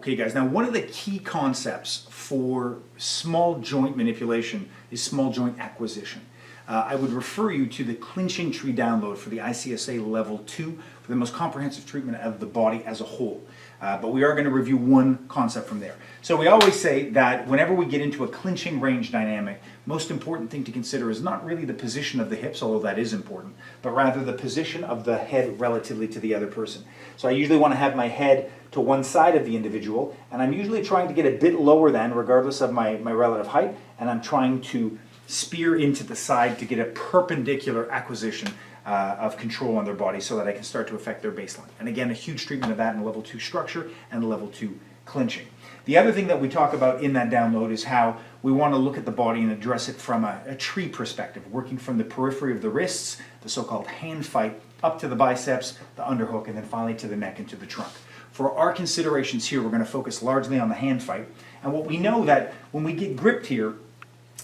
Okay guys, now one of the key concepts for small joint manipulation is small joint acquisition. I would refer you to the clinching tree download for the ICSA level 2 for the most comprehensive treatment of the body as a whole. But we are going to review one concept from there. So we always say that whenever we get into a clinching range dynamic, most important thing to consider is not really the position of the hips, although that is important, but rather the position of the head relatively to the other person. So I usually want to have my head to one side of the individual, and I'm usually trying to get a bit lower than, regardless of my relative height, and I'm trying to spear into the side to get a perpendicular acquisition of control on their body so that I can start to affect their baseline. And again, a huge treatment of that in level 2 structure and level 2 clinching. The other thing that we talk about in that download is how we want to look at the body and address it from a tree perspective, working from the periphery of the wrists, the so-called hand fight, up to the biceps, the underhook, and then finally to the neck and to the trunk. For our considerations here, we're going to focus largely on the hand fight. And what we know that when we get gripped here,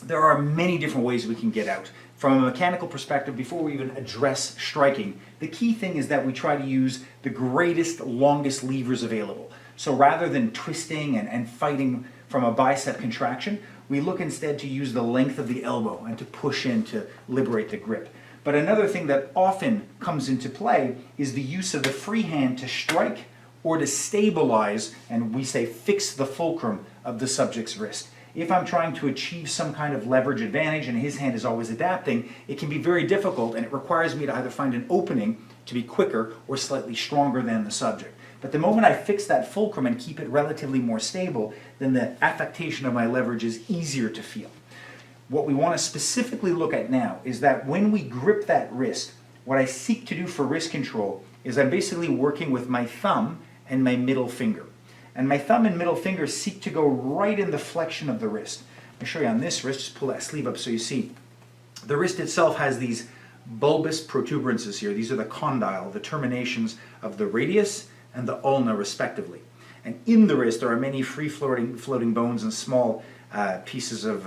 there are many different ways we can get out. From a mechanical perspective, before we even address striking, the key thing is that we try to use the greatest, longest levers available. So rather than twisting and fighting from a bicep contraction, we look instead to use the length of the elbow and to push in to liberate the grip. But another thing that often comes into play is the use of the free hand to strike or to stabilize, and we say fix the fulcrum of the subject's wrist. If I'm trying to achieve some kind of leverage advantage and his hand is always adapting, it can be very difficult and it requires me to either find an opening to be quicker or slightly stronger than the subject. But the moment I fix that fulcrum and keep it relatively more stable, then the affectation of my leverage is easier to feel. What we want to specifically look at now is that when we grip that wrist, what I seek to do for wrist control is I'm basically working with my thumb and my middle finger. And my thumb and middle finger seek to go right in the flexion of the wrist. I'll show you on this wrist, just pull that sleeve up so you see. The wrist itself has these bulbous protuberances here. These are the condyle, the terminations of the radius and the ulna respectively. And in the wrist there are many free floating bones and small pieces of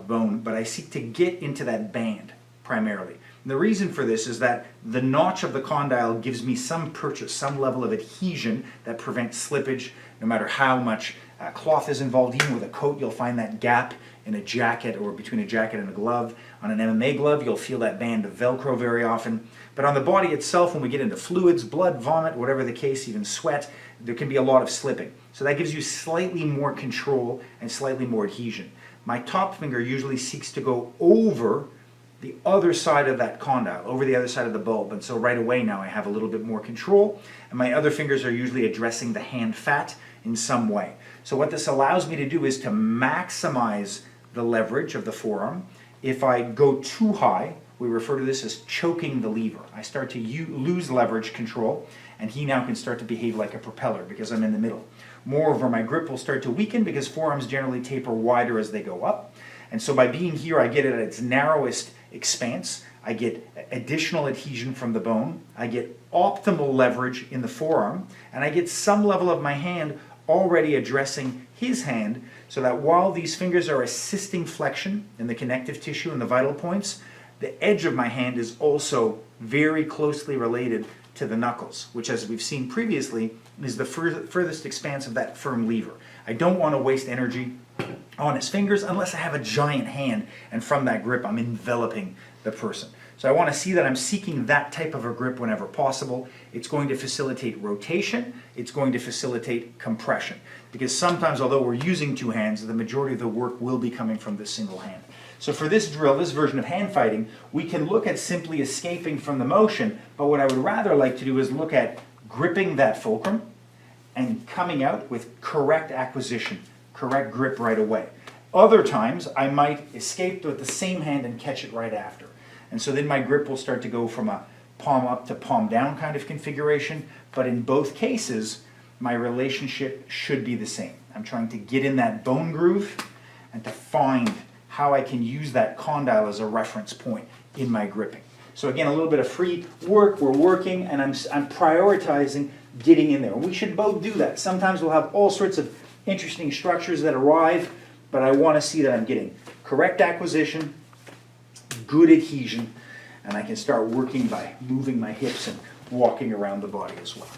bone, but I seek to get into that band primarily. And the reason for this is that the notch of the condyle gives me some purchase, some level of adhesion that prevents slippage, no matter how much cloth is involved. Even with a coat, you'll find that gap in a jacket or between a jacket and a glove. On an MMA glove, you'll feel that band of Velcro very often. But on the body itself, when we get into fluids, blood, vomit, whatever the case, even sweat, there can be a lot of slipping. So that gives you slightly more control and slightly more adhesion. My top finger usually seeks to go over the other side of that condyle, over the other side of the bulb, and so right away now I have a little bit more control, and my other fingers are usually addressing the hand fat in some way. So what this allows me to do is to maximize the leverage of the forearm. If I go too high, we refer to this as choking the lever. I start to lose leverage control, and he now can start to behave like a propeller because I'm in the middle. Moreover, my grip will start to weaken because forearms generally taper wider as they go up. And so by being here, I get it at its narrowest expanse. I get additional adhesion from the bone. I get optimal leverage in the forearm. And I get some level of my hand already addressing his hand so that while these fingers are assisting flexion in the connective tissue and the vital points, the edge of my hand is also very closely related to the knuckles, which, as we've seen previously, is the furthest expanse of that firm lever. I don't want to waste energy on his fingers unless I have a giant hand, and from that grip I'm enveloping the person. So I want to see that I'm seeking that type of a grip whenever possible. It's going to facilitate rotation, it's going to facilitate compression, because sometimes, although we're using two hands, the majority of the work will be coming from this single hand. So for this drill, this version of hand fighting, we can look at simply escaping from the motion, but what I would rather like to do is look at gripping that fulcrum and coming out with correct acquisition, correct grip right away. Other times I might escape with the same hand and catch it right after. And so then my grip will start to go from a palm up to palm down kind of configuration, but in both cases my relationship should be the same. I'm trying to get in that bone groove and to find how I can use that condyle as a reference point in my gripping. So again, a little bit of free work, we're working, and I'm prioritizing getting in there. We should both do that. Sometimes we'll have all sorts of interesting structures that arrive, but I want to see that I'm getting correct acquisition, good adhesion, and I can start working by moving my hips and walking around the body as well.